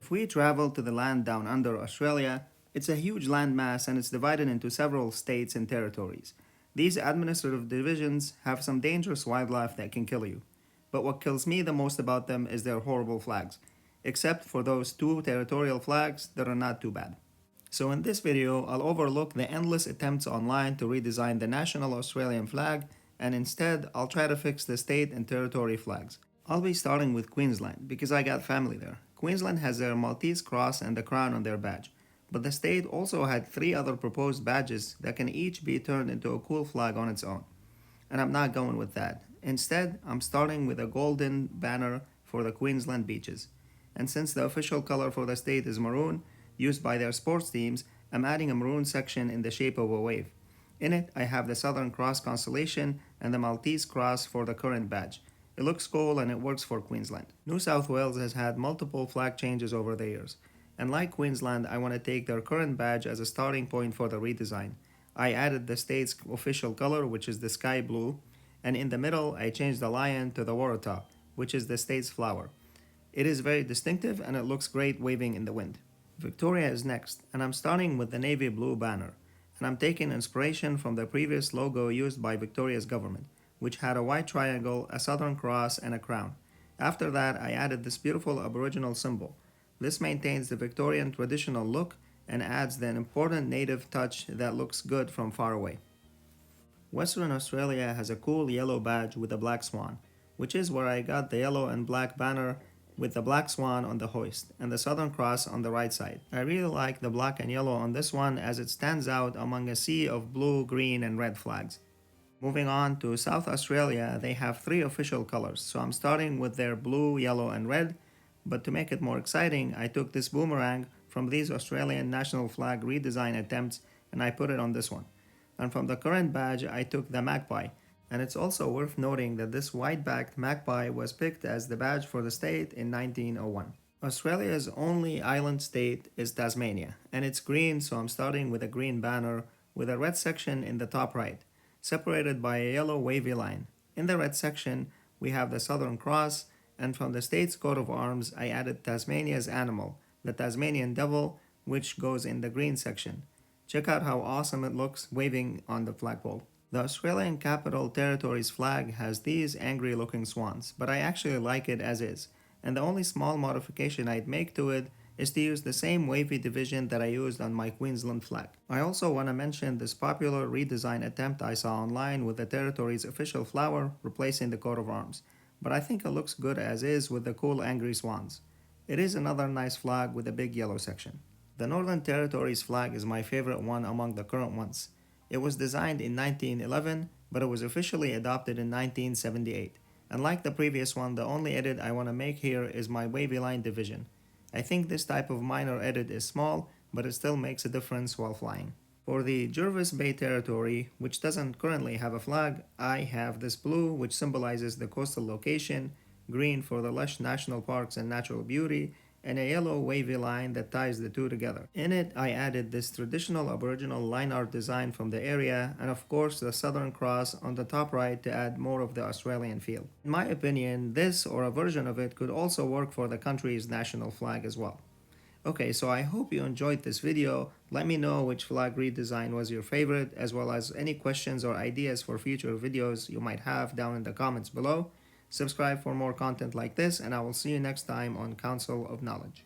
If we travel to the land down under Australia, it's a huge landmass and it's divided into several states and territories. These administrative divisions have some dangerous wildlife that can kill you. But what kills me the most about them is their horrible flags, except for those two territorial flags that are not too bad. So in this video, I'll overlook the endless attempts online to redesign the national Australian flag, and instead I'll try to fix the state and territory flags. I'll be starting with Queensland because I got family there. Queensland has their Maltese cross and the crown on their badge, but the state also had 3 other proposed badges that can each be turned into a cool flag on its own. And I'm not going with that. Instead, I'm starting with a golden banner for the Queensland beaches. And since the official color for the state is maroon, used by their sports teams, I'm adding a maroon section in the shape of a wave. In it, I have the Southern Cross constellation and the Maltese cross for the current badge. It looks cool and it works for Queensland. New South Wales has had multiple flag changes over the years. And like Queensland, I want to take their current badge as a starting point for the redesign. I added the state's official color, which is the sky blue, and in the middle, I changed the lion to the Waratah, which is the state's flower. It is very distinctive and it looks great waving in the wind. Victoria is next, and I'm starting with the navy blue banner, and I'm taking inspiration from the previous logo used by Victoria's government, which had a white triangle, a southern cross, and a crown. After that, I added this beautiful Aboriginal symbol. This maintains the Victorian traditional look and adds the important native touch that looks good from far away. Western Australia has a cool yellow badge with a black swan, which is where I got the yellow and black banner with the black swan on the hoist and the Southern Cross on the right side. I really like the black and yellow on this one as it stands out among a sea of blue, green, and red flags. Moving on to South Australia, they have 3 official colors, so I'm starting with their blue, yellow, and red, but to make it more exciting, I took this boomerang from these Australian national flag redesign attempts and I put it on this one. And from the current badge, I took the magpie. And it's also worth noting that this white-backed magpie was picked as the badge for the state in 1901. Australia's only island state is Tasmania, and it's green, so I'm starting with a green banner with a red section in the top right, separated by a yellow wavy line. In the red section, we have the Southern Cross, and from the state's coat of arms, I added Tasmania's animal, the Tasmanian devil, which goes in the green section. Check out how awesome it looks waving on the flagpole. The Australian Capital Territory's flag has these angry looking swans, but I actually like it as is, and the only small modification I'd make to it is to use the same wavy division that I used on my Queensland flag. I also want to mention this popular redesign attempt I saw online with the territory's official flower replacing the coat of arms, but I think it looks good as is with the cool angry swans. It is another nice flag with a big yellow section. The Northern Territory's flag is my favorite one among the current ones. It was designed in 1911, but it was officially adopted in 1978. And like the previous one, the only edit I want to make here is my wavy line division. I think this type of minor edit is small, but it still makes a difference while flying. For the Jervis Bay territory, which doesn't currently have a flag, I have this blue, which symbolizes the coastal location, green for the lush national parks and natural beauty, and a yellow wavy line that ties the two together. In it, I added this traditional Aboriginal line art design from the area, and of course the Southern Cross on the top right to add more of the Australian feel. In my opinion, this or a version of it could also work for the country's national flag as well. Okay, so I hope you enjoyed this video. Let me know which flag redesign was your favorite, as well as any questions or ideas for future videos you might have down in the comments below. Subscribe for more content like this, and I will see you next time on Council of Knowledge.